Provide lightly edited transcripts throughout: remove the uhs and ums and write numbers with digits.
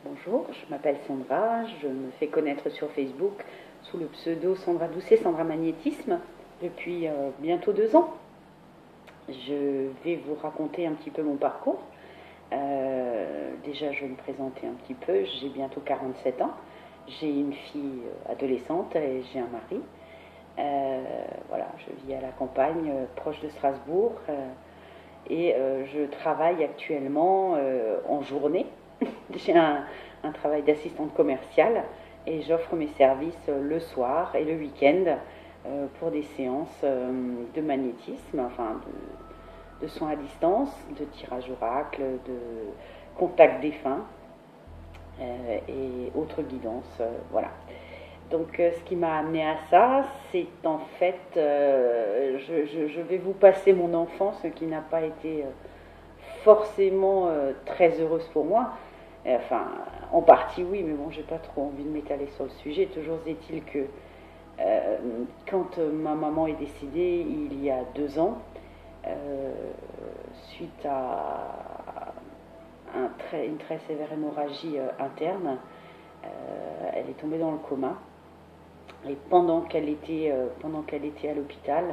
Bonjour, je m'appelle Sandra, je me fais connaître sur Facebook sous le pseudo Sandra Doucet, Sandra Magnétisme, depuis bientôt 2 ans. Je vais vous raconter un petit peu mon parcours. Déjà, je vais me présenter un petit peu. J'ai bientôt 47 ans. J'ai une fille adolescente et j'ai un mari. Voilà, je vis à la campagne, proche de Strasbourg. Et je travaille actuellement en journée. J'ai un travail d'assistante commerciale et j'offre mes services le soir et le week-end pour des séances de magnétisme, enfin de soins à distance, de tirage oracle, de contact défunt et autres guidances. Voilà. Donc ce qui m'a amené à ça, c'est en fait, je vais vous passer mon enfance qui n'a pas été forcément très heureuse pour moi. Enfin, en partie oui, mais bon, j'ai pas trop envie de m'étaler sur le sujet. Toujours est-il que quand ma maman est décédée il y a 2 ans, suite à une très sévère hémorragie interne, elle est tombée dans le coma. Et pendant qu'elle était à l'hôpital,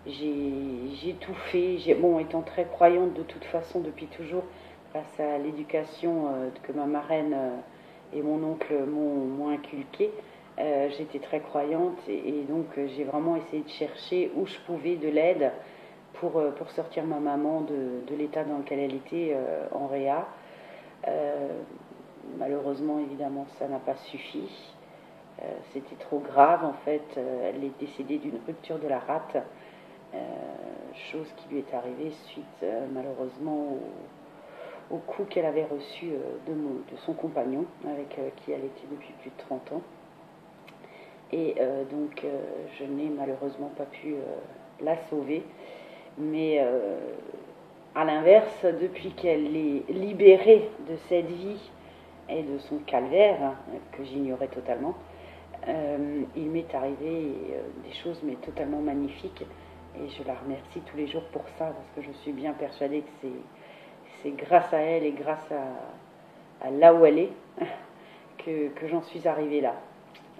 j'ai tout fait. Bon, étant très croyante de toute façon depuis toujours, grâce à l'éducation que ma marraine et mon oncle m'ont inculquée, j'étais très croyante et donc j'ai vraiment essayé de chercher où je pouvais de l'aide pour sortir ma maman de l'état dans lequel elle était en réa. Malheureusement, évidemment, ça n'a pas suffi. C'était trop grave en fait. Elle est décédée d'une rupture de la rate, chose qui lui est arrivée suite malheureusement au coup qu'elle avait reçu de son compagnon avec qui elle était depuis plus de 30 ans. Et donc je n'ai malheureusement pas pu la sauver. Mais à l'inverse, depuis qu'elle est libérée de cette vie et de son calvaire, que j'ignorais totalement, il m'est arrivé des choses mais totalement magnifiques et je la remercie tous les jours pour ça parce que je suis bien persuadée que c'est grâce à elle et grâce à là où elle est que j'en suis arrivée là.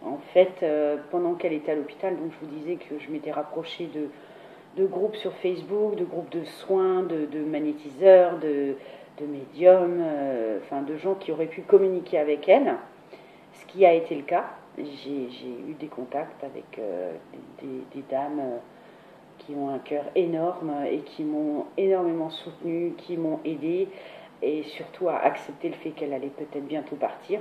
En fait, pendant qu'elle était à l'hôpital, donc je vous disais que je m'étais rapprochée de groupes sur Facebook, de groupes de soins, de magnétiseurs, de médiums, enfin de gens qui auraient pu communiquer avec elle, ce qui a été le cas. J'ai eu des contacts avec des dames qui ont un cœur énorme et qui m'ont énormément soutenue, qui m'ont aidée et surtout à accepter le fait qu'elle allait peut-être bientôt partir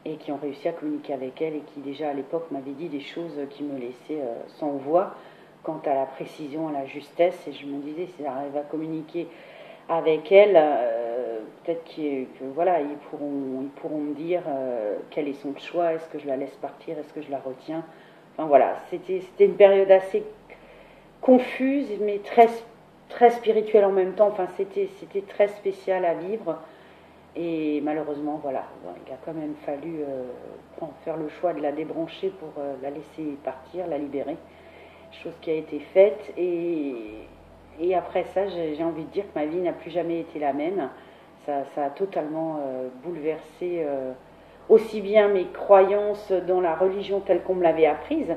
et qui ont réussi à communiquer avec elle et qui déjà à l'époque m'avaient dit des choses qui me laissaient sans voix quant à la précision, à la justesse, et je me disais si j'arrive à communiquer avec elle, peut-être que voilà, ils pourront me dire quel est son choix, est-ce que je la laisse partir, est-ce que je la retiens. Enfin voilà, c'était une période assez confuse, mais très spirituelle en même temps. Enfin, c'était très spécial à vivre. Et malheureusement, voilà, il a quand même fallu faire le choix de la débrancher pour la laisser partir, la libérer. Chose qui a été faite. Et après ça, j'ai envie de dire que ma vie n'a plus jamais été la même. Ça a totalement bouleversé aussi bien mes croyances dans la religion telle qu'on me l'avait apprise,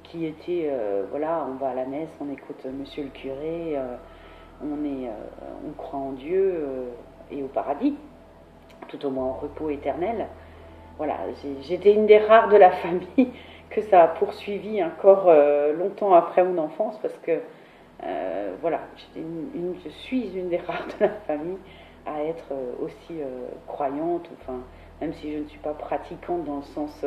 qui était, voilà, on va à la messe, on écoute monsieur le curé, on croit en Dieu et au paradis, tout au moins en repos éternel. Voilà, j'étais une des rares de la famille que ça a poursuivi encore longtemps après mon enfance parce que voilà, je suis une des rares de la famille à être aussi croyante, enfin, même si je ne suis pas pratiquante dans le sens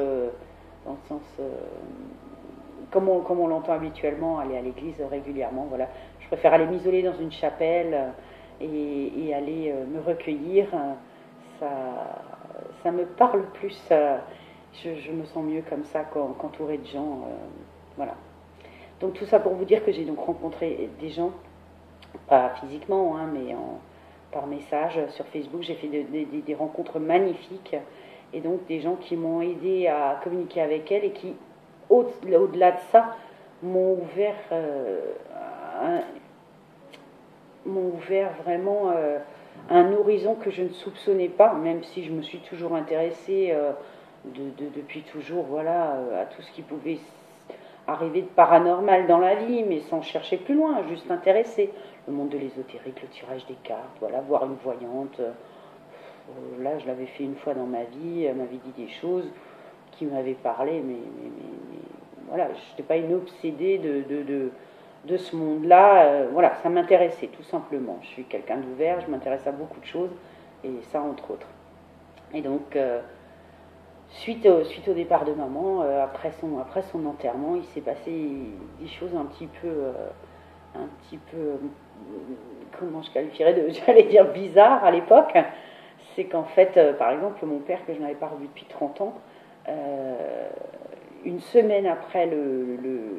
comme on l'entend habituellement, aller à l'église régulièrement. Voilà, je préfère aller m'isoler dans une chapelle et aller me recueillir. Ça, ça me parle plus. Je me sens mieux comme ça qu'entourée de gens. Voilà. Donc tout ça pour vous dire que j'ai donc rencontré des gens, pas physiquement, hein, mais par message sur Facebook. J'ai fait des rencontres magnifiques et donc des gens qui m'ont aidé à communiquer avec elle et qui, au-delà de ça, m'ont ouvert vraiment un horizon que je ne soupçonnais pas, même si je me suis toujours intéressée depuis toujours, voilà, à tout ce qui pouvait arriver de paranormal dans la vie, mais sans chercher plus loin, juste intéressée. Le monde de l'ésotérique, le tirage des cartes, voilà, voir une voyante. Là, je l'avais fait une fois dans ma vie, elle m'avait dit des choses qui m'avaient parlé, mais voilà, je n'étais pas une obsédée de ce monde-là. Voilà, ça m'intéressait tout simplement. Je suis quelqu'un d'ouvert, je m'intéresse à beaucoup de choses, et ça entre autres. Et donc, suite au départ de maman, après son enterrement, il s'est passé des choses un petit peu, comment je qualifierais j'allais dire bizarre à l'époque. C'est qu'en fait, par exemple, mon père, que je n'avais pas revu depuis 30 ans, une semaine après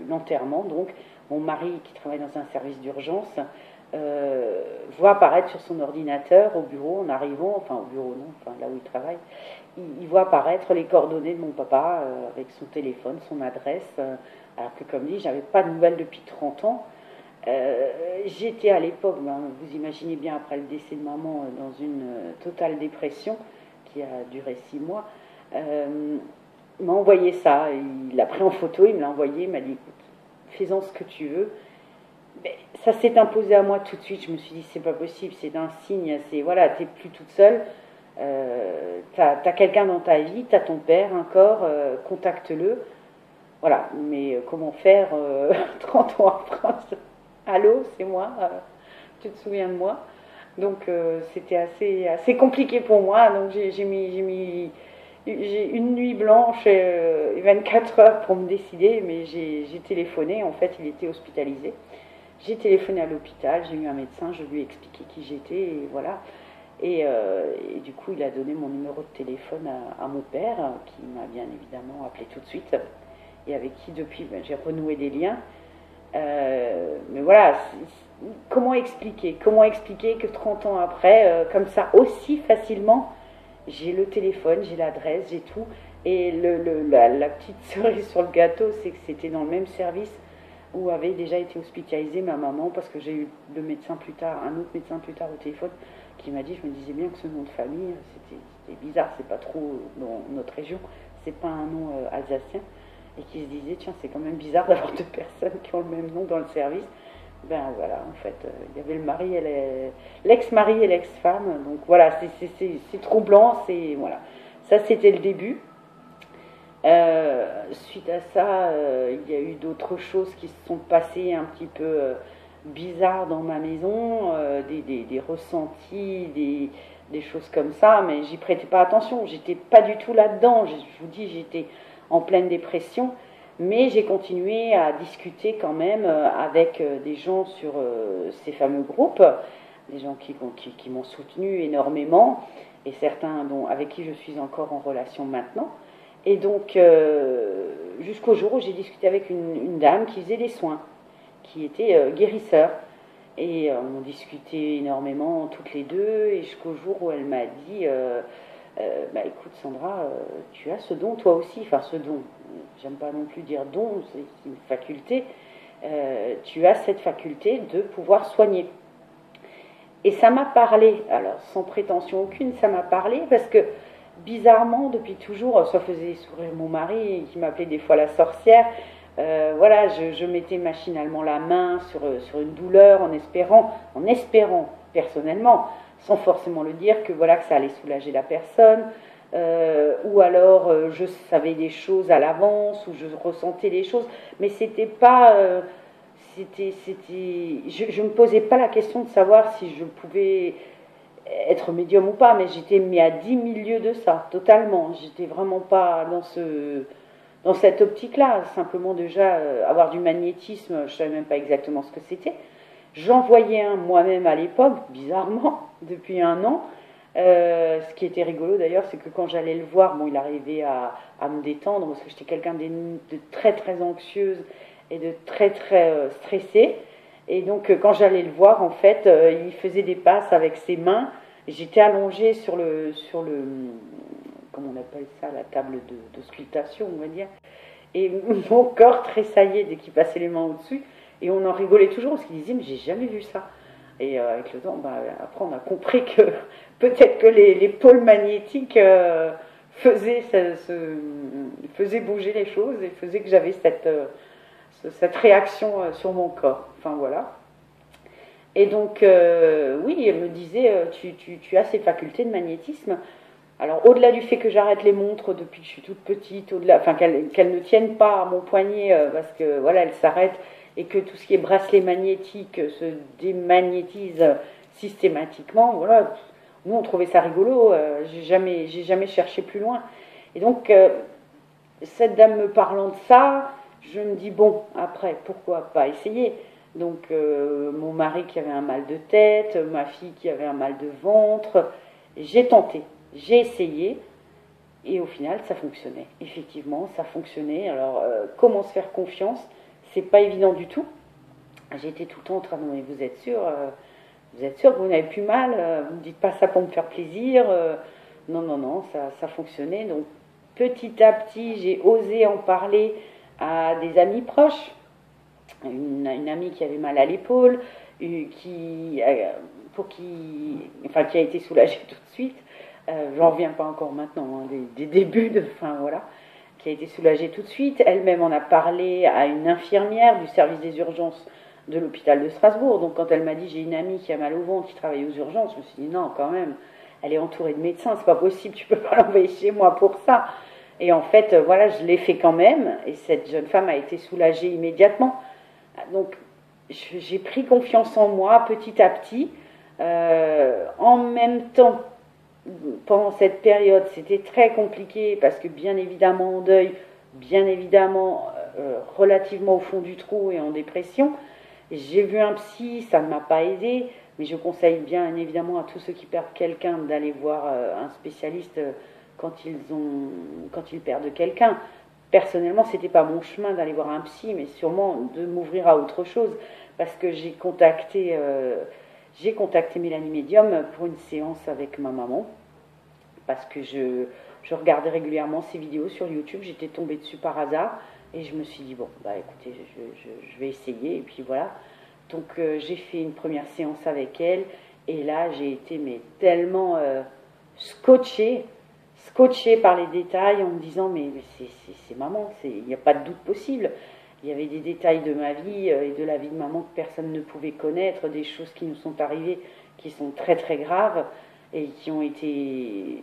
l'enterrement, donc, mon mari, qui travaille dans un service d'urgence, voit apparaître sur son ordinateur au bureau, en arrivant, enfin au bureau non, enfin là où il travaille, il voit apparaître les coordonnées de mon papa avec son téléphone, son adresse, alors que comme dit, j'avais pas de nouvelles depuis 30 ans. J'étais à l'époque, ben, vous imaginez bien, après le décès de maman, dans une totale dépression qui a duré 6 mois. Il m'a envoyé ça, il l'a pris en photo, il me l'a envoyé, il m'a dit écoute, fais-en ce que tu veux. Mais ça s'est imposé à moi tout de suite, je me suis dit c'est pas possible, c'est un signe, c'est voilà, t'es plus toute seule, t'as quelqu'un dans ta vie, t'as ton père encore, contacte-le. Voilà, mais comment faire 30 ans après? Allô, c'est moi, tu te souviens de moi? Donc c'était assez compliqué pour moi, donc j'ai une nuit blanche et 24 heures pour me décider, mais j'ai téléphoné, en fait il était hospitalisé. J'ai téléphoné à l'hôpital, j'ai eu un médecin, je lui ai expliqué qui j'étais, et voilà. Et du coup, il a donné mon numéro de téléphone à mon père, qui m'a bien évidemment appelé tout de suite, et avec qui depuis ben, j'ai renoué des liens. Mais voilà, comment expliquer que 30 ans après, comme ça, aussi facilement, j'ai le téléphone, j'ai l'adresse, j'ai tout. Et la petite cerise sur le gâteau, c'est que c'était dans le même service où avait déjà été hospitalisée ma maman, parce que j'ai eu un autre médecin plus tard au téléphone, qui m'a dit, je me disais bien que ce nom de famille, c'était bizarre, c'est pas trop dans notre région, c'est pas un nom alsacien, et qui se disait, tiens, c'est quand même bizarre d'avoir deux personnes qui ont le même nom dans le service. Ben voilà, en fait, il y avait le mari et l'ex-mari et l'ex-femme, donc voilà, c'est troublant, c'est voilà. Ça, c'était le début. Suite à ça, il y a eu d'autres choses qui se sont passées un petit peu bizarres dans ma maison, des ressentis, des choses comme ça, mais j'y prêtais pas attention, j'étais pas du tout là-dedans, je vous dis, j'étais en pleine dépression, mais j'ai continué à discuter quand même avec des gens sur ces fameux groupes, des gens qui m'ont soutenu énormément, et certains avec qui je suis encore en relation maintenant. Et donc, jusqu'au jour où j'ai discuté avec une dame qui faisait des soins, qui était guérisseur. Et on discutait énormément toutes les deux, et jusqu'au jour où elle m'a dit bah écoute Sandra, tu as ce don toi aussi, enfin ce don, j'aime pas non plus dire don, c'est une faculté, tu as cette faculté de pouvoir soigner. Et ça m'a parlé, alors sans prétention aucune, ça m'a parlé parce que bizarrement, depuis toujours, ça faisait sourire mon mari qui m'appelait des fois la sorcière. Voilà, je mettais machinalement la main sur une douleur en espérant personnellement, sans forcément le dire, que voilà que ça allait soulager la personne. Ou alors je savais des choses à l'avance, ou je ressentais des choses, mais c'était pas, je me posais pas la question de savoir si je pouvais être médium ou pas, mais j'étais mis à 10 000 lieues de ça, totalement. J'étais vraiment pas dans cette optique-là. Simplement déjà avoir du magnétisme, je savais même pas exactement ce que c'était. J'en voyais un moi-même à l'époque, bizarrement, depuis 1 an. Ce qui était rigolo d'ailleurs, c'est que quand j'allais le voir, bon, il arrivait à me détendre, parce que j'étais quelqu'un de très très anxieuse et de très très stressée. Et donc quand j'allais le voir, en fait, il faisait des passes avec ses mains. J'étais allongée sur le comment on appelle ça, la table d'auscultation, on va dire. Et mon corps tressaillait dès qu'il passait les mains au-dessus. Et on en rigolait toujours parce qu'il disait, mais j'ai jamais vu ça. Et avec le temps, bah, après, on a compris que peut-être que les pôles magnétiques faisaient bouger les choses et faisaient que j'avais cette réaction sur mon corps. Enfin voilà. Et donc, oui, elle me disait, tu as ces facultés de magnétisme. Alors, au-delà du fait que j'arrête les montres depuis que je suis toute petite, enfin qu'elles ne tiennent pas à mon poignet parce que voilà, elles s'arrêtent et que tout ce qui est bracelet magnétique se démagnétise systématiquement. Voilà, nous on trouvait ça rigolo. J'ai jamais cherché plus loin. Et donc, cette dame me parlant de ça, je me dis bon, après, pourquoi pas essayer. Donc, mon mari qui avait un mal de tête, ma fille qui avait un mal de ventre, j'ai tenté. J'ai essayé et au final ça fonctionnait. Effectivement, ça fonctionnait. Alors, comment se faire confiance? C'est pas évident du tout. J'étais tout le temps en train de me dire, vous êtes sûr que vous n'avez plus mal? Vous ne dites pas ça pour me faire plaisir? Non, non, non, ça fonctionnait. Donc, petit à petit, j'ai osé en parler à des amis proches. Une amie qui avait mal à l'épaule, qui a été soulagée tout de suite. J'en reviens pas encore maintenant, hein, des débuts enfin voilà, qui a été soulagée tout de suite. Elle-même en a parlé à une infirmière du service des urgences de l'hôpital de Strasbourg. Donc quand elle m'a dit j'ai une amie qui a mal au ventre, qui travaille aux urgences, je me suis dit non quand même, elle est entourée de médecins, c'est pas possible, tu peux pas l'envoyer chez moi pour ça. Et en fait, voilà, je l'ai fait quand même, et cette jeune femme a été soulagée immédiatement. Donc j'ai pris confiance en moi petit à petit. En même temps, pendant cette période, c'était très compliqué parce que bien évidemment en deuil, bien évidemment relativement au fond du trou et en dépression. J'ai vu un psy, ça ne m'a pas aidé, mais je conseille bien évidemment à tous ceux qui perdent quelqu'un d'aller voir un spécialiste quand ils perdent quelqu'un. Personnellement, c'était pas mon chemin d'aller voir un psy, mais sûrement de m'ouvrir à autre chose, parce que j'ai contacté Mélanie Medium pour une séance avec ma maman, parce que je regardais régulièrement ses vidéos sur YouTube, j'étais tombée dessus par hasard, et je me suis dit, bon, bah écoutez, je vais essayer, et puis voilà. Donc j'ai fait une première séance avec elle, et là j'ai été tellement scotchée par les détails en me disant mais c'est maman, il n'y a pas de doute possible. Il y avait des détails de ma vie et de la vie de maman que personne ne pouvait connaître, des choses qui nous sont arrivées qui sont très très graves et qui m'ont été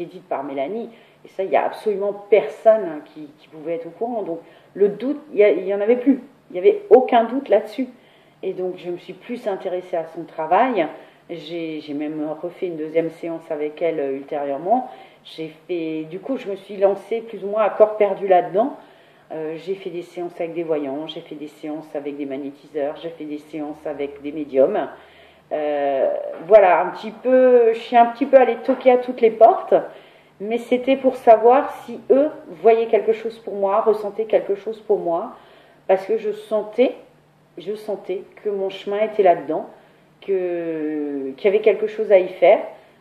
dites par Mélanie. Et ça, il n'y a absolument personne qui pouvait être au courant. Donc le doute, il n'y en avait plus. Il n'y avait aucun doute là-dessus. Et donc je me suis plus intéressée à son travail. J'ai même refait une deuxième séance avec elle ultérieurement. Du coup, je me suis lancée plus ou moins à corps perdu là-dedans. J'ai fait des séances avec des voyants, j'ai fait des séances avec des magnétiseurs, j'ai fait des séances avec des médiums. Voilà, je suis un petit peu allée toquer à toutes les portes, mais c'était pour savoir si eux voyaient quelque chose pour moi, ressentaient quelque chose pour moi, parce que je sentais que mon chemin était là-dedans, qu'il y avait quelque chose à y faire.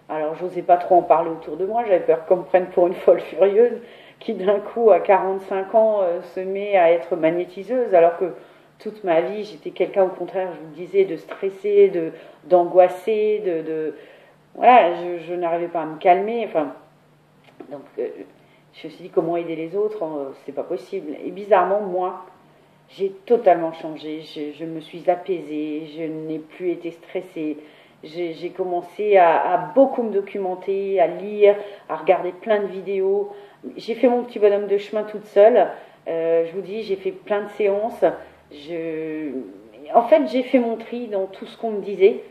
Alors, j'osais pas trop en parler autour de moi, j'avais peur qu'on me prenne pour une folle furieuse qui, d'un coup, à 45 ans, se met à être magnétiseuse, alors que toute ma vie, j'étais quelqu'un, au contraire, je vous le disais, de stressé, d'angoissé, voilà, je n'arrivais pas à me calmer, enfin, donc, je me suis dit, comment aider les autres, c'est pas possible. Et bizarrement, moi, j'ai totalement changé, je me suis apaisée, je n'ai plus été stressée, j'ai commencé à beaucoup me documenter, à lire, à regarder plein de vidéos. J'ai fait mon petit bonhomme de chemin toute seule, je vous dis, j'ai fait plein de séances. En fait, j'ai fait mon tri dans tout ce qu'on me disait,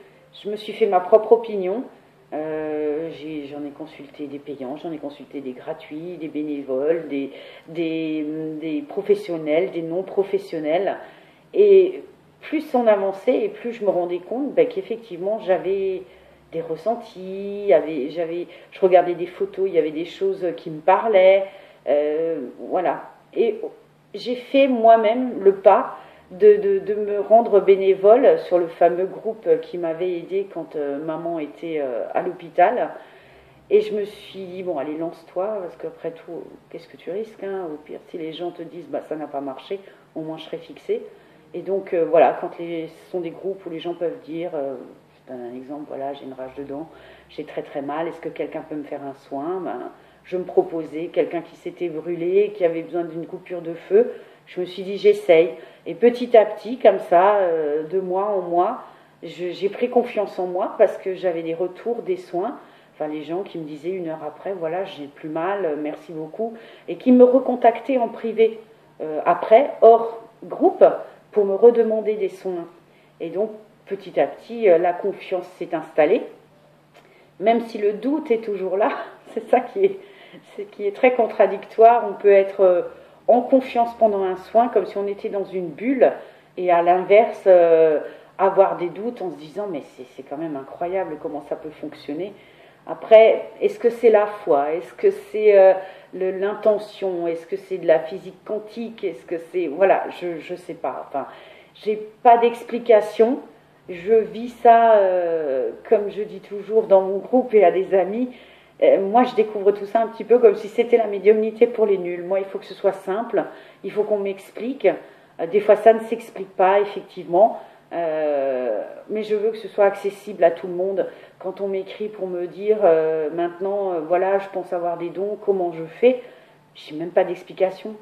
je me suis fait ma propre opinion. J'en ai consulté des payants, j'en ai consulté des gratuits, des bénévoles, des professionnels, des non-professionnels. Et plus on avançait et plus je me rendais compte qu'effectivement j'avais des ressentis, je regardais des photos, il y avait des choses qui me parlaient. Voilà. Et j'ai fait moi-même le pas de me rendre bénévole sur le fameux groupe qui m'avait aidé quand maman était à l'hôpital. Et je me suis dit, bon, allez, lance-toi, parce qu'après tout, qu'est-ce que tu risques, hein? Au pire, si les gens te disent, bah, ça n'a pas marché, au moins je serai fixée. Et donc, voilà, quand ce sont des groupes où les gens peuvent dire, Je donne un exemple, voilà, j'ai une rage de dents, j'ai très très mal, est-ce que quelqu'un peut me faire un soin? Ben, je me proposais, quelqu'un qui s'était brûlé, qui avait besoin d'une coupure de feu, je me suis dit j'essaye. Et petit à petit, comme ça, de mois en mois, j'ai pris confiance en moi parce que j'avais des retours, des soins. Enfin, les gens qui me disaient 1 heure après, voilà, j'ai plus mal, merci beaucoup, et qui me recontactaient en privé après, hors groupe, pour me redemander des soins. Et donc, petit à petit, la confiance s'est installée, même si le doute est toujours là. C'est ça qui est très contradictoire. On peut être en confiance pendant un soin, comme si on était dans une bulle, et à l'inverse, avoir des doutes en se disant, mais c'est quand même incroyable comment ça peut fonctionner. Après, est-ce que c'est la foi? Est-ce que c'est l'intention? Est-ce que c'est de la physique quantique? Est-ce que c'est... Voilà, je ne sais pas. Enfin, j'ai pas d'explication. Je vis ça, comme je dis toujours, dans mon groupe et à des amis. Moi, je découvre tout ça un petit peu comme si c'était la médiumnité pour les nuls. Moi, il faut que ce soit simple. Il faut qu'on m'explique. Des fois, ça ne s'explique pas, effectivement. Mais je veux que ce soit accessible à tout le monde. Quand on m'écrit pour me dire maintenant, voilà, je pense avoir des dons, comment je fais, je n'ai même pas d'explication.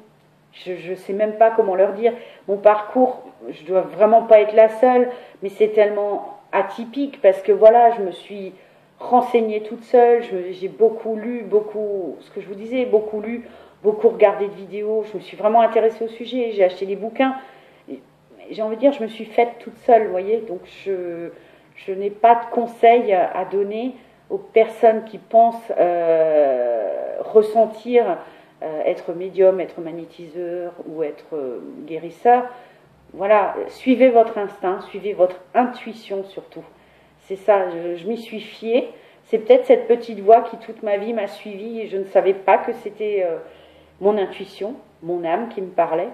Je ne sais même pas comment leur dire. Mon parcours, je ne dois vraiment pas être la seule, mais c'est tellement atypique parce que voilà, je me suis renseignée toute seule, j'ai beaucoup lu, beaucoup, ce que je vous disais, beaucoup lu, beaucoup regardé de vidéos, je me suis vraiment intéressée au sujet, j'ai acheté des bouquins. J'ai envie de dire, je me suis faite toute seule, vous voyez, donc je n'ai pas de conseils à donner aux personnes qui pensent ressentir, être médium, être magnétiseur ou être guérisseur. Voilà, suivez votre instinct, suivez votre intuition surtout. C'est ça, je m'y suis fiée. C'est peut-être cette petite voix qui toute ma vie m'a suivie et je ne savais pas que c'était mon intuition, mon âme qui me parlait.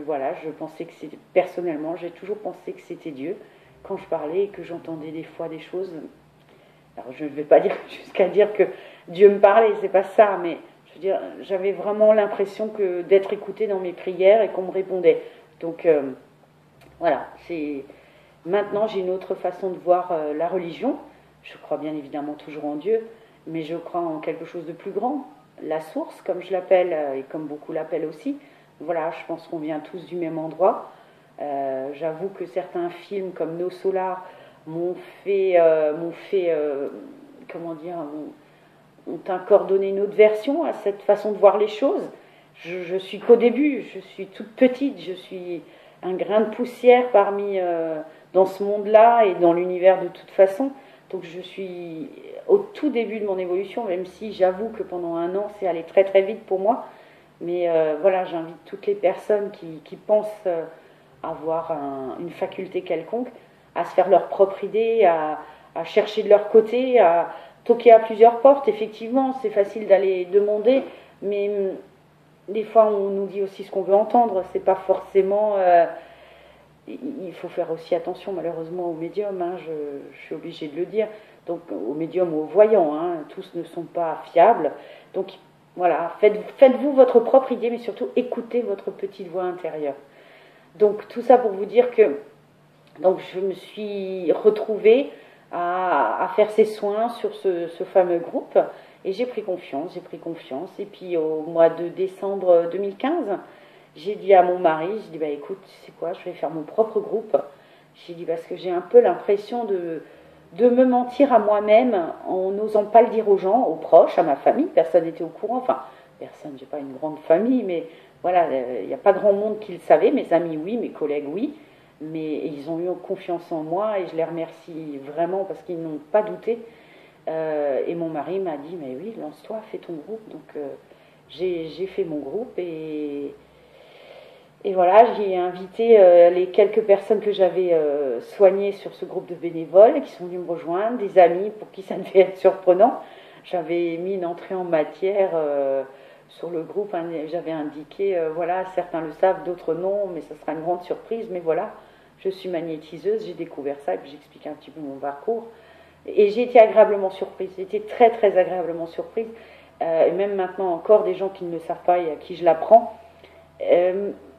Voilà, je pensais que c'était, personnellement, j'ai toujours pensé que c'était Dieu. Quand je parlais et que j'entendais des fois des choses, alors je ne vais pas dire jusqu'à dire que Dieu me parlait, c'est pas ça, mais je veux dire, j'avais vraiment l'impression que d'être écoutée dans mes prières et qu'on me répondait. Donc voilà, maintenant j'ai une autre façon de voir la religion. Je crois bien évidemment toujours en Dieu, mais je crois en quelque chose de plus grand, la source, comme je l'appelle, et comme beaucoup l'appellent aussi. Voilà, je pense qu'on vient tous du même endroit. J'avoue que certains films comme Nos Solar m'ont fait comment dire, ont accordonné une autre version à cette façon de voir les choses. Je suis qu'au début, je suis toute petite, je suis un grain de poussière dans ce monde-là et dans l'univers de toute façon. Donc je suis au tout début de mon évolution, même si j'avoue que pendant 1 an, c'est allé très très vite pour moi. Mais voilà, j'invite toutes les personnes qui pensent avoir une faculté quelconque à se faire leur propre idée, à chercher de leur côté, à toquer à plusieurs portes. Effectivement, c'est facile d'aller demander, mais des fois, on nous dit aussi ce qu'on veut entendre. C'est pas forcément... il faut faire aussi attention, malheureusement, aux médiums. Hein, je suis obligée de le dire. Donc, aux médiums ou aux voyants. Hein, tous ne sont pas fiables. Donc, voilà, faites-vous votre propre idée, mais surtout écoutez votre petite voix intérieure. Donc tout ça pour vous dire que donc, je me suis retrouvée à faire ces soins sur ce fameux groupe et j'ai pris confiance. Et puis au mois de décembre 2015, j'ai dit à mon mari, j'ai dit, bah écoute, tu sais quoi, je vais faire mon propre groupe. J'ai dit, parce que j'ai un peu l'impression de me mentir à moi-même en n'osant pas le dire aux gens, aux proches, à ma famille. Personne n'était au courant. Enfin, personne, j'ai pas une grande famille, mais voilà, il n'y a pas grand monde qui le savait. Mes amis, oui, mes collègues, oui. Mais ils ont eu confiance en moi et je les remercie vraiment parce qu'ils n'ont pas douté. Et mon mari m'a dit, mais oui, lance-toi, fais ton groupe. Donc j'ai fait mon groupe et voilà, j'ai invité les quelques personnes que j'avais soignées sur ce groupe de bénévoles qui sont venus me rejoindre, des amis pour qui ça devait être surprenant. J'avais mis une entrée en matière sur le groupe, hein, j'avais indiqué, voilà, certains le savent, d'autres non, mais ça sera une grande surprise. Mais voilà, je suis magnétiseuse, j'ai découvert ça et puis j'explique un petit peu mon parcours. Et j'ai été agréablement surprise, j'ai été très très agréablement surprise. Et même maintenant encore, des gens qui ne le savent pas et à qui je l'apprends.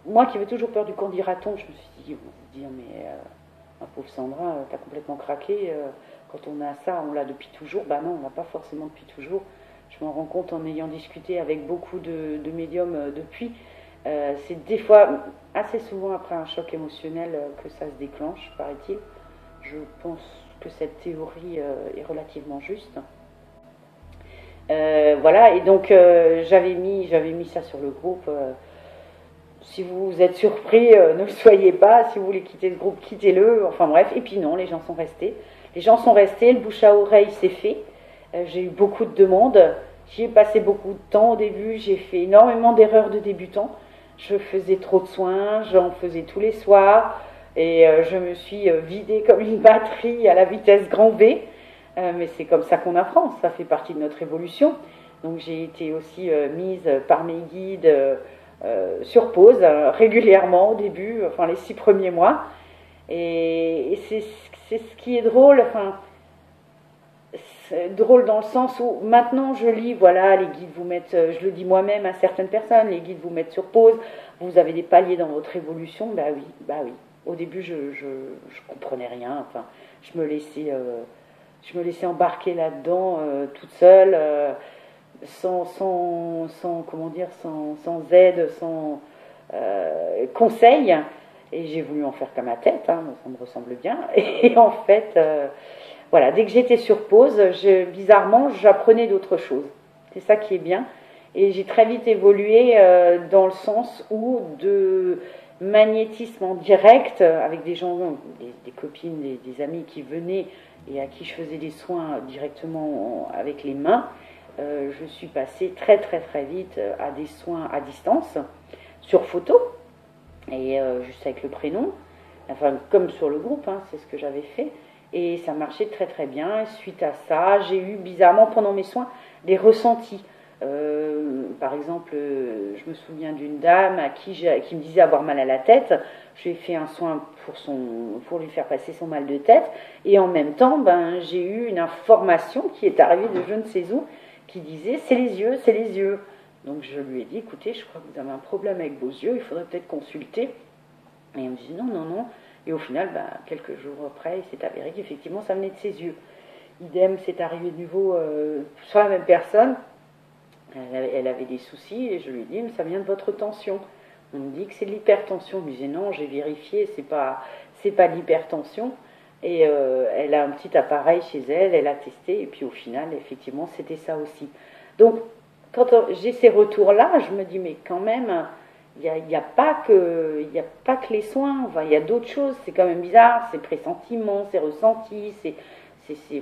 Moi qui avais toujours peur du qu'en dira-t-on, je me suis dit, ils vont se dire, mais Ma pauvre Sandra, t'as complètement craqué. Quand on a ça, on l'a depuis toujours. Bah non, on l'a pas forcément depuis toujours. Je m'en rends compte en ayant discuté avec beaucoup de médiums depuis. C'est des fois, assez souvent après un choc émotionnel, que ça se déclenche, paraît-il. Je pense que cette théorie est relativement juste. Voilà, et donc j'avais mis ça sur le groupe. Si vous êtes surpris, ne le soyez pas. Si vous voulez quitter le groupe, quittez-le. Enfin bref, et puis non, les gens sont restés. Les gens sont restés, le bouche à oreille s'est fait. J'ai eu beaucoup de demandes. J'y ai passé beaucoup de temps au début. J'ai fait énormément d'erreurs de débutant. Je faisais trop de soins, j'en faisais tous les soirs. Et je me suis vidée comme une batterie à la vitesse grand V. Mais c'est comme ça qu'on apprend, ça fait partie de notre évolution. Donc j'ai été aussi mise par mes guides sur pause régulièrement au début, enfin les 6 premiers mois. Et c'est ce qui est drôle, enfin, c'est drôle dans le sens où maintenant je lis, voilà, les guides vous mettent, je le dis moi-même à certaines personnes, les guides vous mettent sur pause, vous avez des paliers dans votre évolution, bah oui, bah oui. Au début je comprenais rien, enfin, je me laissais embarquer là-dedans toute seule, comment dire, sans aide, sans conseil. Et j'ai voulu en faire qu'à ma tête, hein, ça me ressemble bien. Et en fait, voilà, dès que j'étais sur pause, bizarrement, j'apprenais d'autres choses. C'est ça qui est bien. Et j'ai très vite évolué dans le sens où de magnétisme en direct, avec des gens, des copines, des amis qui venaient et à qui je faisais des soins directement avec les mains, je suis passée très très très vite à des soins à distance, sur photo, et juste avec le prénom, enfin comme sur le groupe, hein, c'est ce que j'avais fait, et ça marchait très très bien. Et suite à ça, j'ai eu bizarrement pendant mes soins des ressentis. Par exemple, je me souviens d'une dame qui me disait avoir mal à la tête. Je lui ai fait un soin pour lui faire passer son mal de tête, et en même temps, ben, j'ai eu une information qui est arrivée de je ne sais où, qui disait c'est les yeux, c'est les yeux. Donc je lui ai dit, écoutez, je crois que vous avez un problème avec vos yeux, il faudrait peut-être consulter. Et elle me dit non, non, non. Et au final, bah, quelques jours après, il s'est avéré qu'effectivement, ça venait de ses yeux. Idem, c'est arrivé de nouveau sur la même personne. Elle avait des soucis et je lui ai dit, mais ça vient de votre tension. On me dit que c'est de l'hypertension. Je me disais non, j'ai vérifié, c'est pas de l'hypertension. Et elle a un petit appareil chez elle, elle a testé, et puis au final, effectivement, c'était ça aussi. Donc, quand j'ai ces retours-là, je me dis, mais quand même, il n'y a pas que les soins, enfin, il y a d'autres choses, c'est quand même bizarre, c'est pressentiment, c'est ressenti,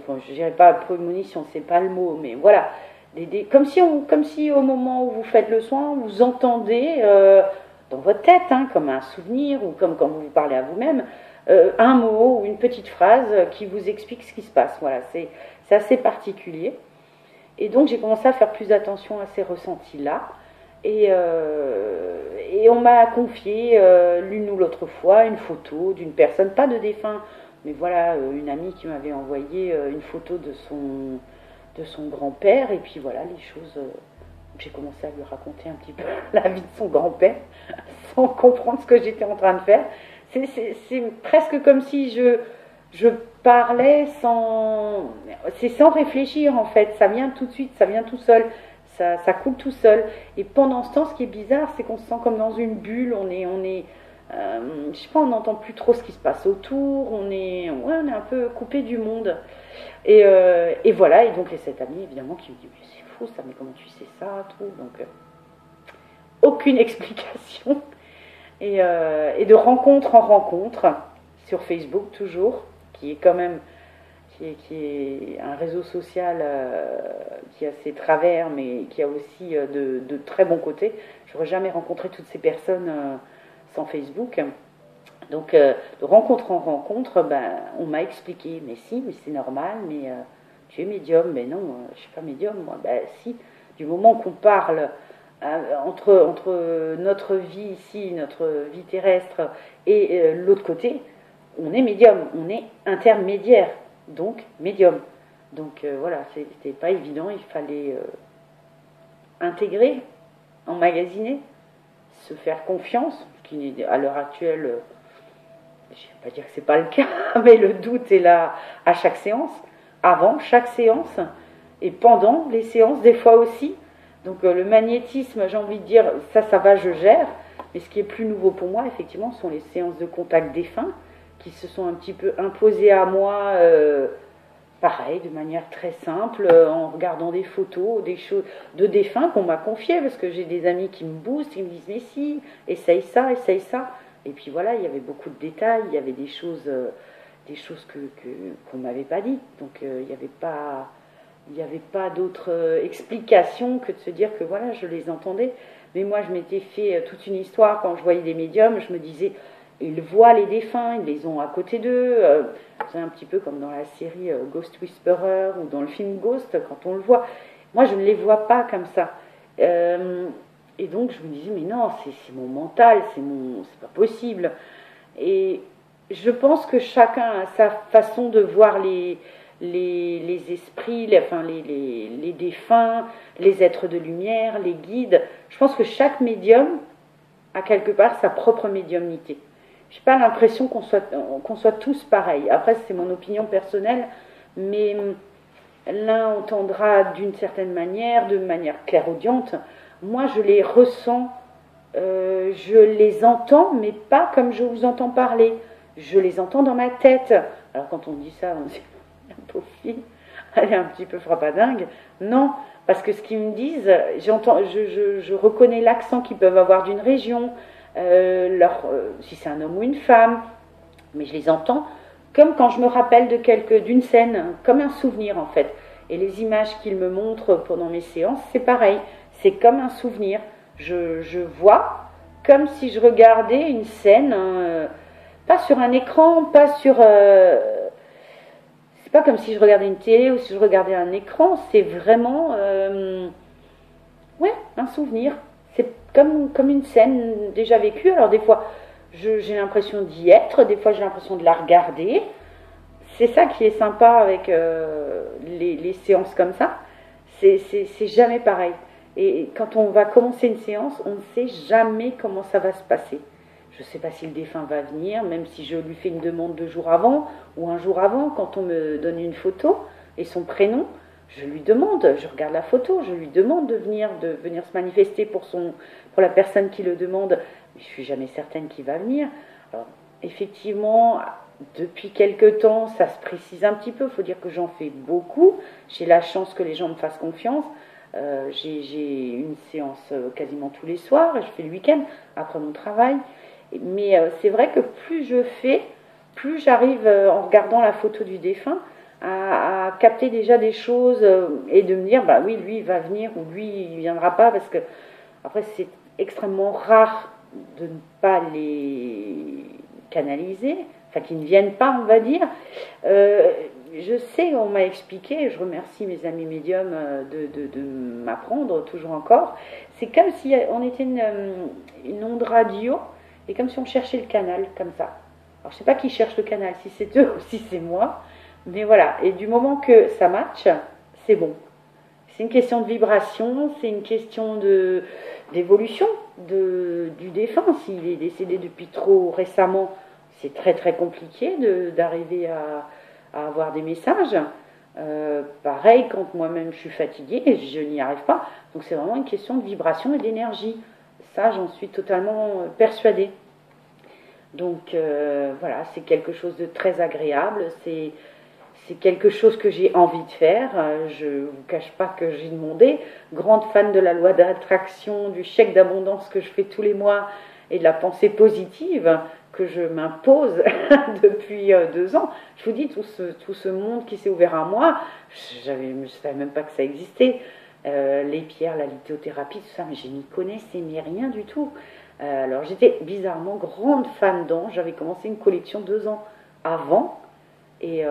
bon, je dirais pas prémonition, c'est pas le mot, mais voilà, comme si au moment où vous faites le soin, vous entendez dans votre tête, hein, comme un souvenir, ou comme quand vous vous parlez à vous-même, un mot ou une petite phrase qui vous explique ce qui se passe. Voilà, c'est assez particulier. Et donc j'ai commencé à faire plus attention à ces ressentis-là. Et on m'a confié l'une ou l'autre fois une photo d'une personne, pas de défunt, mais voilà, une amie qui m'avait envoyé une photo de son grand-père. Et puis voilà, les choses... j'ai commencé à lui raconter un petit peu la vie de son grand-père, sans comprendre ce que j'étais en train de faire. C'est presque comme si je parlais c'est sans réfléchir en fait, ça vient tout de suite, ça vient tout seul, ça coule tout seul. Et pendant ce temps, ce qui est bizarre, c'est qu'on se sent comme dans une bulle, je sais pas, on n'entend plus trop ce qui se passe autour, on est un peu coupé du monde. Et voilà, et donc cette amie évidemment qui me dit, mais c'est fou ça, mais comment tu sais ça, tout, donc aucune explication. Et de rencontre en rencontre, sur Facebook toujours, qui est quand même qui est un réseau social qui a ses travers, mais qui a aussi de très bons côtés. Je n'aurais jamais rencontré toutes ces personnes sans Facebook. Donc, de rencontre en rencontre, ben, on m'a expliqué, mais si, mais c'est normal, mais tu es médium. Mais non, je ne suis pas médium, moi. Ben si, du moment qu'on parle entre notre vie ici, notre vie terrestre, et l'autre côté, on est médium, on est intermédiaire, donc médium. Donc voilà, c'était pas évident, il fallait intégrer, emmagasiner, se faire confiance, ce qui à l'heure actuelle, je ne vais pas dire que ce n'est pas le cas, mais le doute est là à chaque séance, avant chaque séance, et pendant les séances des fois aussi. Donc le magnétisme, j'ai envie de dire, ça va, je gère. Mais ce qui est plus nouveau pour moi, effectivement, sont les séances de contact défunt qui se sont un petit peu imposées à moi, pareil, de manière très simple, en regardant des photos, des choses de défunts qu'on m'a confiées, parce que j'ai des amis qui me boostent, qui me disent mais si, essaye ça, essaye ça. Et puis voilà, il y avait beaucoup de détails, il y avait des choses qu'on m'avait pas dit. Donc il n'y avait pas d'autre explication que de se dire que voilà, je les entendais. Mais moi, je m'étais fait toute une histoire quand je voyais des médiums. Je me disais, ils voient les défunts, ils les ont à côté d'eux. C'est un petit peu comme dans la série Ghost Whisperer ou dans le film Ghost, quand on le voit. Moi, je ne les vois pas comme ça. Et donc, je me disais, mais non, c'est mon mental, c'est pas possible. Et je pense que chacun a sa façon de voir les esprits, les défunts, les êtres de lumière, les guides. Je pense que chaque médium a quelque part sa propre médiumnité. Je n'ai pas l'impression qu'on soit tous pareils. Après, c'est mon opinion personnelle, mais l'un entendra d'une certaine manière, de manière clairaudiente. Moi, je les ressens, je les entends, mais pas comme je vous entends parler. Je les entends dans ma tête. Alors quand on dit ça, on dit la pauvre fille, elle est un petit peu frappadingue. Non, parce que ce qu'ils me disent, je reconnais l'accent qu'ils peuvent avoir d'une région, si c'est un homme ou une femme, mais je les entends comme quand je me rappelle d'une scène, comme un souvenir en fait. Et les images qu'ils me montrent pendant mes séances, c'est pareil, c'est comme un souvenir. Je vois comme si je regardais une scène, pas sur un écran, pas sur... c'est pas comme si je regardais une télé ou si je regardais un écran, c'est vraiment... ouais, un souvenir. C'est comme une scène déjà vécue. Alors des fois, j'ai l'impression d'y être, des fois j'ai l'impression de la regarder. C'est ça qui est sympa avec les séances comme ça. C'est jamais pareil. Et quand on va commencer une séance, on ne sait jamais comment ça va se passer. Je ne sais pas si le défunt va venir, même si je lui fais une demande 2 jours avant ou un jour avant, quand on me donne une photo et son prénom, je lui demande, je regarde la photo, je lui demande de venir se manifester pour la personne qui le demande. Mais je ne suis jamais certaine qu'il va venir. Alors, effectivement, depuis quelque temps, ça se précise un petit peu. Il faut dire que j'en fais beaucoup. J'ai la chance que les gens me fassent confiance. J'ai une séance quasiment tous les soirs. Je fais le week-end après mon travail. Mais c'est vrai que plus je fais, plus j'arrive, en regardant la photo du défunt, à capter déjà des choses et de me dire, bah oui, lui il va venir ou lui il viendra pas, parce que après c'est extrêmement rare de ne pas les canaliser, enfin qu'ils ne viennent pas, on va dire. Je sais, on m'a expliqué, je remercie mes amis médiums de m'apprendre toujours encore, c'est comme si on était une onde radio, et comme si on cherchait le canal, comme ça. Alors je ne sais pas qui cherche le canal, si c'est eux ou si c'est moi, mais voilà. Et du moment que ça match, c'est bon. C'est une question de vibration, c'est une question d'évolution du défunt. S'il est décédé depuis trop récemment, c'est très très compliqué d'arriver à avoir des messages. Pareil, quand moi-même je suis fatiguée, je n'y arrive pas. Donc c'est vraiment une question de vibration et d'énergie. Ça, j'en suis totalement persuadée. Donc voilà, c'est quelque chose de très agréable. C'est quelque chose que j'ai envie de faire. Je ne vous cache pas que j'ai demandé. Grande fan de la loi d'attraction, du chèque d'abondance que je fais tous les mois et de la pensée positive que je m'impose depuis 2 ans. Je vous dis, tout ce monde qui s'est ouvert à moi, je ne savais même pas que ça existait. Les pierres, la lithothérapie, tout ça, mais je n'y connaissais mais rien du tout. Alors j'étais bizarrement grande fan d'anges. J'avais commencé une collection 2 ans avant. Et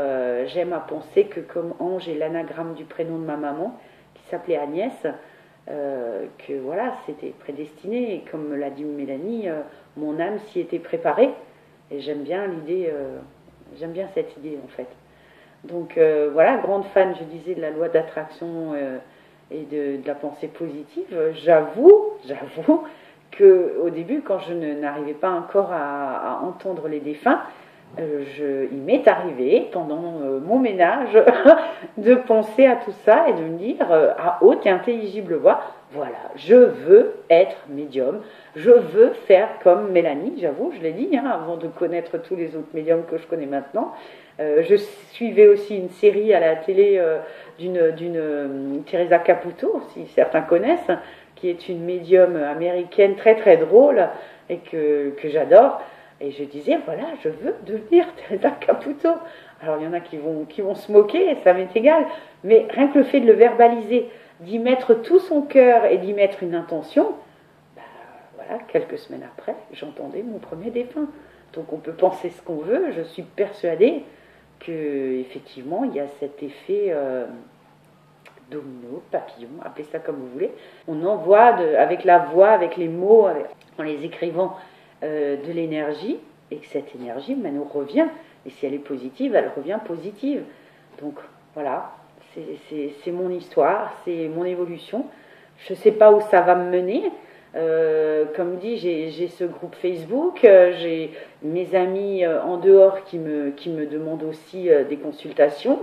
j'aime à penser que comme Ange est l'anagramme du prénom de ma maman, qui s'appelait Agnès, que voilà, c'était prédestiné. Et comme me l'a dit Mélanie, mon âme s'y était préparée. Et j'aime bien cette idée en fait. Donc voilà, grande fan, je disais, de la loi d'attraction et de la pensée positive. J'avoue qu'au début, quand je n'arrivais pas encore à entendre les défunts, il m'est arrivé pendant mon ménage de penser à tout ça et de me dire à haute et intelligible voix, voilà, je veux être médium, je veux faire comme Mélanie, j'avoue, je l'ai dit, hein, avant de connaître tous les autres médiums que je connais maintenant. Je suivais aussi une série à la télé d'une Teresa Caputo, si certains connaissent, qui est une médium américaine très très drôle et que j'adore. Et je disais, voilà, je veux devenir Teresa Caputo. Alors il y en a qui vont se moquer, ça m'est égal, mais rien que le fait de le verbaliser, d'y mettre tout son cœur et d'y mettre une intention, bah, voilà, quelques semaines après, j'entendais mon premier défunt. Donc on peut penser ce qu'on veut, je suis persuadée qu'effectivement il y a cet effet domino, papillon, appelez ça comme vous voulez. On envoie avec la voix, avec les mots, en les écrivant de l'énergie, et que cette énergie nous revient. Et si elle est positive, elle revient positive. Donc voilà, c'est mon histoire, c'est mon évolution. Je ne sais pas où ça va me mener. Comme dit, j'ai ce groupe Facebook, j'ai mes amis en dehors qui me demandent aussi des consultations.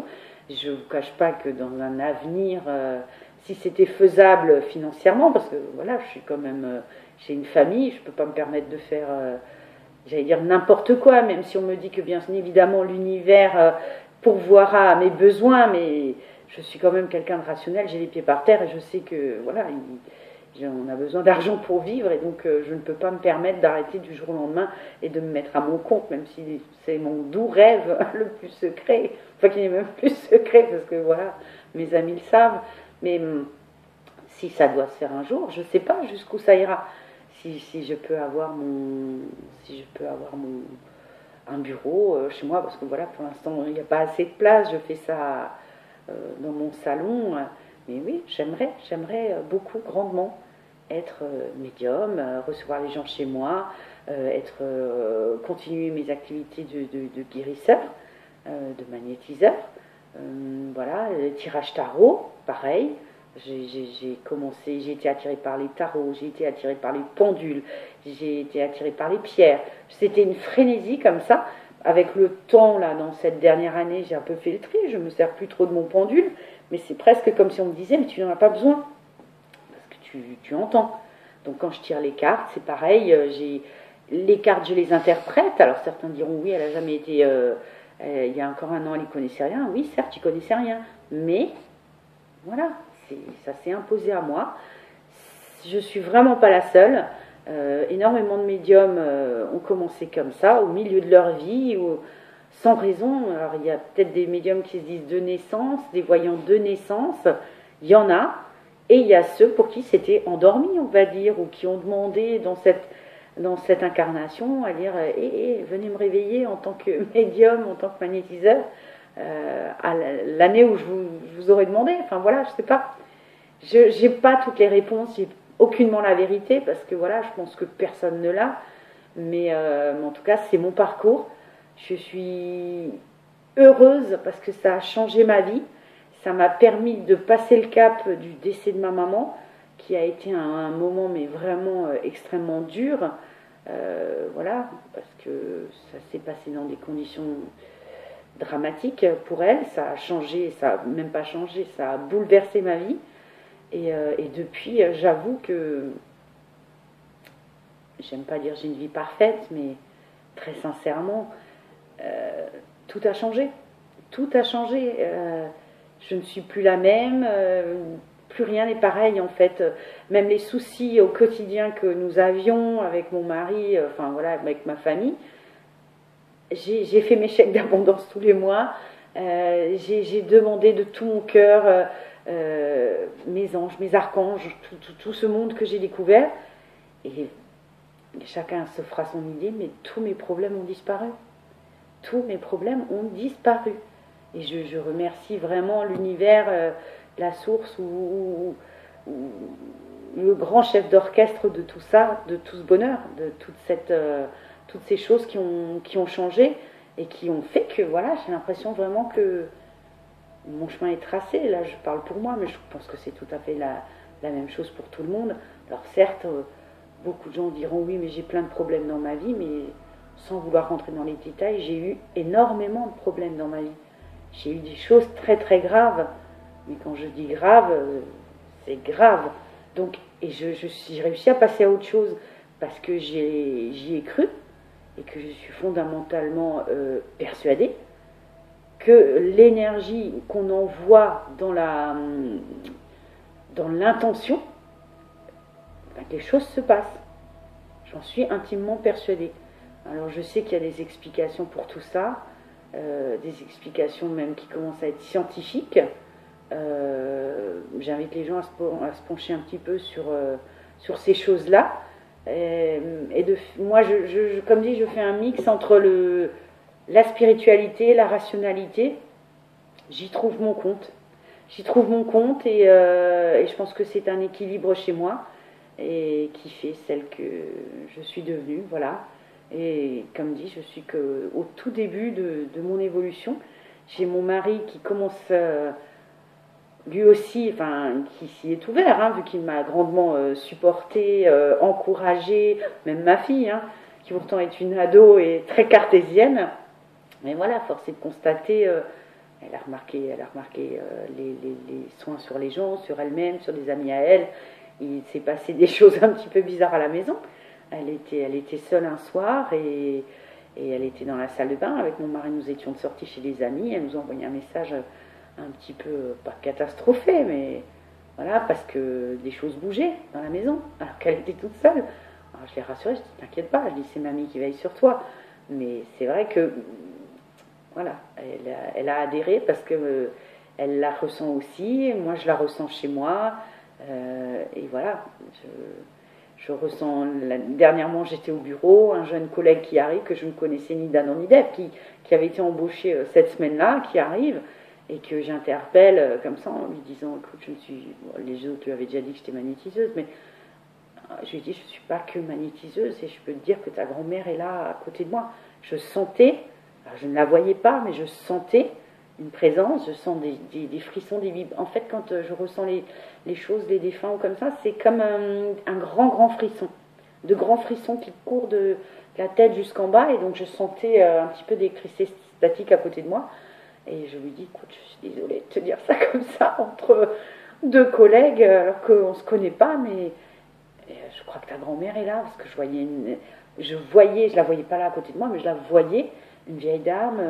Je ne vous cache pas que dans un avenir, si c'était faisable financièrement, parce que voilà, je suis quand même, j'ai une famille, je ne peux pas me permettre de faire, j'allais dire n'importe quoi, même si on me dit que bien évidemment l'univers pourvoira à mes besoins, mais je suis quand même quelqu'un de rationnel, j'ai les pieds par terre et je sais que voilà, on a besoin d'argent pour vivre et donc je ne peux pas me permettre d'arrêter du jour au lendemain et de me mettre à mon compte, même si c'est mon doux rêve le plus secret, enfin qui n'est même plus secret parce que voilà, mes amis le savent, mais si ça doit se faire un jour, je ne sais pas jusqu'où ça ira. Si je peux avoir un bureau chez moi, parce que voilà, pour l'instant il n'y a pas assez de place, je fais ça dans mon salon. Mais oui, j'aimerais beaucoup, grandement, être médium, recevoir les gens chez moi, continuer mes activités de guérisseur, de magnétiseur. Voilà, le tirage tarot, pareil. J'ai été attirée par les tarots, j'ai été attirée par les pendules, j'ai été attirée par les pierres. C'était une frénésie comme ça. Avec le temps, là, dans cette dernière année, j'ai un peu fait le tri, je ne me sers plus trop de mon pendule, mais c'est presque comme si on me disait, mais tu n'en as pas besoin, parce que tu entends. Donc quand je tire les cartes, c'est pareil, les cartes, je les interprète. Alors certains diront, oui, elle n'a jamais été, il y a encore un an, elle n'y connaissait rien. Oui, certes, tu ne connaissais rien, mais voilà, ça s'est imposé à moi. Je ne suis vraiment pas la seule. Énormément de médiums ont commencé comme ça, au milieu de leur vie, sans raison. Alors il y a peut-être des médiums qui se disent de naissance, des voyants de naissance, il y en a, et il y a ceux pour qui c'était endormi, on va dire, ou qui ont demandé dans cette incarnation à dire venez me réveiller en tant que médium, en tant que magnétiseur, à l'année où je vous aurais demandé. Enfin voilà, je sais pas. Je n'ai pas toutes les réponses, j'ai aucunement la vérité, parce que voilà, je pense que personne ne l'a, mais en tout cas, c'est mon parcours. Je suis heureuse parce que ça a changé ma vie, ça m'a permis de passer le cap du décès de ma maman, qui a été un moment, mais vraiment extrêmement dur, voilà, parce que ça s'est passé dans des conditions dramatiques pour elle, ça a changé, ça n'a même pas changé, ça a bouleversé ma vie. Et depuis, j'avoue que, j'aime pas dire j'ai une vie parfaite, mais très sincèrement, tout a changé. Tout a changé. Je ne suis plus la même, plus rien n'est pareil en fait. Même les soucis au quotidien que nous avions avec mon mari, enfin voilà, avec ma famille, j'ai fait mes chèques d'abondance tous les mois. J'ai demandé de tout mon cœur mes anges, mes archanges, tout ce monde que j'ai découvert. Et chacun se fera son idée, mais tous mes problèmes ont disparu. Tous mes problèmes ont disparu. Et je remercie vraiment l'univers, la source ou le grand chef d'orchestre de tout ça, de tout ce bonheur, de toutes ces choses qui ont changé et qui ont fait que voilà, j'ai l'impression vraiment que mon chemin est tracé. Là, je parle pour moi, mais je pense que c'est tout à fait la même chose pour tout le monde. Alors certes, beaucoup de gens diront oui, mais j'ai plein de problèmes dans ma vie, mais sans vouloir rentrer dans les détails, j'ai eu énormément de problèmes dans ma vie. J'ai eu des choses très très graves. Mais quand je dis grave, c'est grave. Donc, et j'ai réussi à passer à autre chose parce que j'y ai cru et que je suis fondamentalement persuadée que l'énergie qu'on envoie dans l'intention, les choses se passent. J'en suis intimement persuadée. Alors je sais qu'il y a des explications pour tout ça, des explications même qui commencent à être scientifiques. J'invite les gens à se pencher un petit peu sur ces choses-là. Moi, comme dit, je fais un mix entre la spiritualité, la rationalité. J'y trouve mon compte. J'y trouve mon compte et je pense que c'est un équilibre chez moi et qui fait celle que je suis devenue. Voilà. Et comme dit, je suis qu'au tout début de mon évolution. J'ai mon mari qui commence... lui aussi, enfin, qui s'y est ouvert, hein, vu qu'il m'a grandement supporté, encouragé, même ma fille, hein, qui pourtant est une ado et très cartésienne. Mais voilà, force est de constater, elle a remarqué les soins sur les gens, sur elle-même, sur des amis à elle. Il s'est passé des choses un petit peu bizarres à la maison. Elle était seule un soir et elle était dans la salle de bain. Avec mon mari, nous étions sortis chez des amis. Elle nous a envoyé un message un petit peu, pas catastrophé, mais voilà, parce que des choses bougeaient dans la maison, alors qu'elle était toute seule. Alors je l'ai rassurée, je dis, t'inquiète pas, je dis, c'est mamie qui veille sur toi. Mais c'est vrai que, voilà, elle a adhéré parce que elle la ressent aussi, moi je la ressens chez moi, et voilà, je ressens, dernièrement j'étais au bureau, un jeune collègue qui arrive, que je ne connaissais ni d'Adam ni d'Ève, qui avait été embauché cette semaine-là, qui arrive, et que j'interpelle comme ça en lui disant, écoute, les autres lui avaient déjà dit que j'étais magnétiseuse, mais je lui ai dit, je ne suis pas que magnétiseuse, et je peux te dire que ta grand-mère est là à côté de moi. Je sentais, alors je ne la voyais pas, mais je sentais une présence, je sens des frissons, des vibres. En fait, quand je ressens les choses, les défunts ou comme ça, c'est comme un grand frisson, de grands frissons qui courent de la tête jusqu'en bas, et donc je sentais un petit peu des cristaux statiques à côté de moi. Et je lui dis, écoute, je suis désolée de te dire ça comme ça, entre deux collègues, alors qu'on ne se connaît pas, mais je crois que ta grand-mère est là, parce que je la voyais pas là à côté de moi, mais je la voyais, une vieille dame,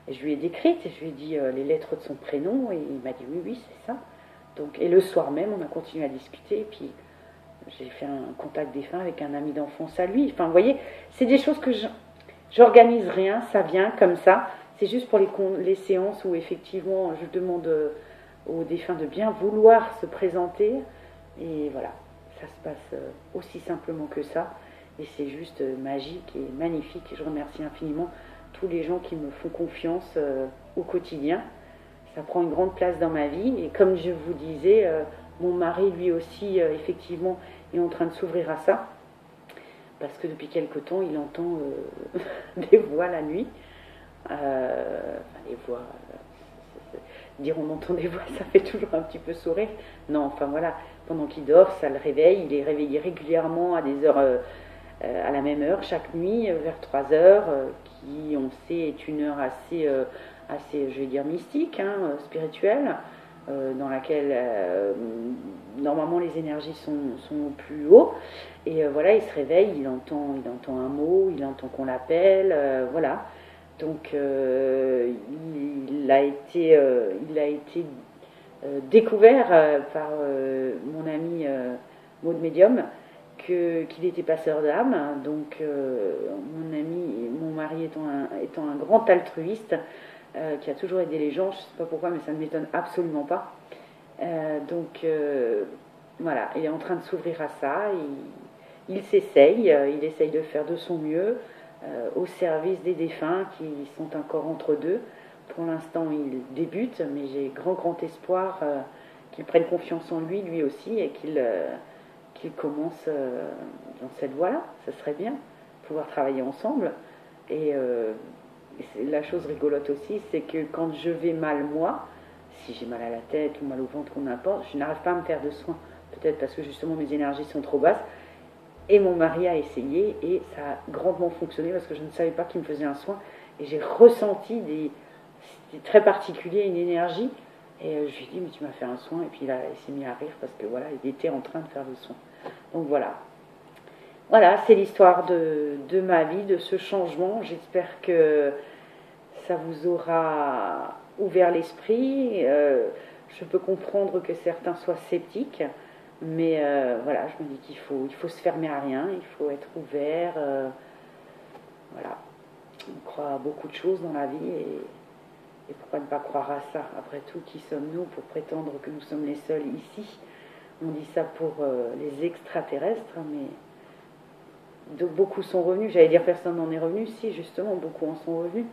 et je lui ai décrite, et je lui ai dit les lettres de son prénom, et il m'a dit oui, c'est ça. Donc, et le soir même, on a continué à discuter, et puis j'ai fait un contact défunt avec un ami d'enfance à lui. Enfin, vous voyez, c'est des choses que j'organise rien, ça vient comme ça. C'est juste pour les séances où effectivement je demande aux défunts de bien vouloir se présenter. Et voilà, ça se passe aussi simplement que ça. Et c'est juste magique et magnifique. Et je remercie infiniment tous les gens qui me font confiance au quotidien. Ça prend une grande place dans ma vie. Et comme je vous disais, mon mari lui aussi effectivement est en train de s'ouvrir à ça. Parce que depuis quelque temps, il entend des voix la nuit. Les voix, dire on entend des voix, ça fait toujours un petit peu sourire. Non, enfin voilà, pendant qu'il dort, ça le réveille. Il est réveillé régulièrement à des heures, à la même heure, chaque nuit, vers 3 heures, qui, on sait, est une heure assez, je vais dire, mystique, hein, spirituelle, dans laquelle normalement les énergies sont au plus haut. Et voilà, il se réveille, il entend un mot, il entend qu'on l'appelle, voilà. Donc il a été découvert par mon ami Maud Medium qu'il était passeur d'âme. Donc mon mari étant un grand altruiste qui a toujours aidé les gens, je ne sais pas pourquoi, mais ça ne m'étonne absolument pas. Voilà, il est en train de s'ouvrir à ça. Il il essaye de faire de son mieux. Au service des défunts qui sont encore entre deux. Pour l'instant, il débute, mais j'ai grand espoir qu'il prenne confiance en lui aussi, et qu'il commence dans cette voie-là. Ce serait bien, pouvoir travailler ensemble. Et la chose rigolote aussi, c'est que quand je vais mal, moi, si j'ai mal à la tête ou mal au ventre ou n'importe, je n'arrive pas à me faire de soins. Peut-être parce que justement mes énergies sont trop basses. Et mon mari a essayé et ça a grandement fonctionné parce que je ne savais pas qu'il me faisait un soin. Et j'ai ressenti c'était très particulier, une énergie. Et je lui ai dit, mais tu m'as fait un soin. Et puis là, il s'est mis à rire parce que voilà, il était en train de faire le soin. Donc voilà. Voilà, c'est l'histoire de ma vie, de ce changement. J'espère que ça vous aura ouvert l'esprit. Je peux comprendre que certains soient sceptiques. Mais voilà, je me dis qu'il faut se fermer à rien, il faut être ouvert. Voilà, on croit à beaucoup de choses dans la vie et pourquoi ne pas croire à ça? Après tout, qui sommes-nous pour prétendre que nous sommes les seuls ici? On dit ça pour les extraterrestres, mais beaucoup sont revenus. J'allais dire personne n'en est revenu, si justement, beaucoup en sont revenus.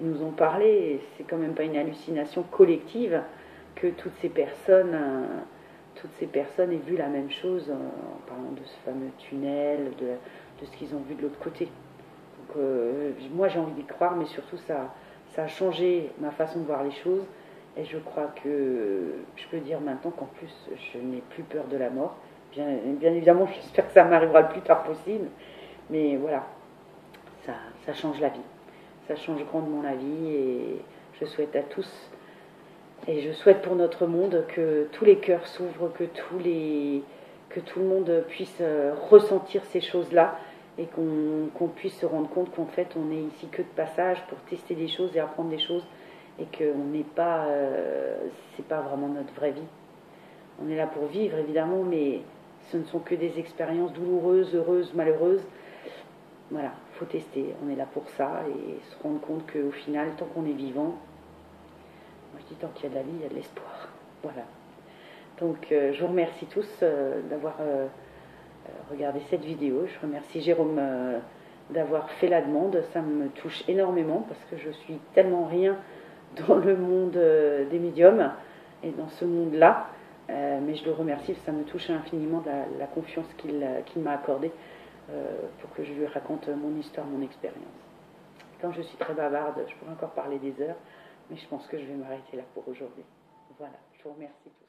Ils nous ont parlé, et c'est quand même pas une hallucination collective que toutes ces personnes aient vu la même chose en parlant de ce fameux tunnel, de ce qu'ils ont vu de l'autre côté. Donc moi j'ai envie d'y croire, mais surtout ça a changé ma façon de voir les choses. Et je crois que je peux dire maintenant qu'en plus je n'ai plus peur de la mort. Bien évidemment, j'espère que ça m'arrivera le plus tard possible. Mais voilà, ça change la vie. Ça change grandement la vie et je souhaite à tous, et je souhaite pour notre monde que tous les cœurs s'ouvrent, que tout le monde puisse ressentir ces choses-là et qu'on puisse se rendre compte qu'en fait on est ici que de passage pour tester des choses et apprendre des choses et que c'est pas vraiment notre vraie vie. On est là pour vivre évidemment, mais ce ne sont que des expériences douloureuses, heureuses, malheureuses. Voilà, il faut tester, on est là pour ça et se rendre compte qu'au final, tant qu'on est vivant, moi je dis tant qu'il y a de la vie, il y a de l'espoir. Voilà. Donc je vous remercie tous d'avoir regardé cette vidéo. Je remercie Jérôme d'avoir fait la demande. Ça me touche énormément parce que je suis tellement rien dans le monde des médiums et dans ce monde-là. Mais je le remercie, ça me touche infiniment la confiance qu'il m'a accordée pour que je lui raconte mon histoire, mon expérience. Quand je suis très bavarde, je pourrais encore parler des heures, mais je pense que je vais m'arrêter là pour aujourd'hui. Voilà, je vous remercie tous.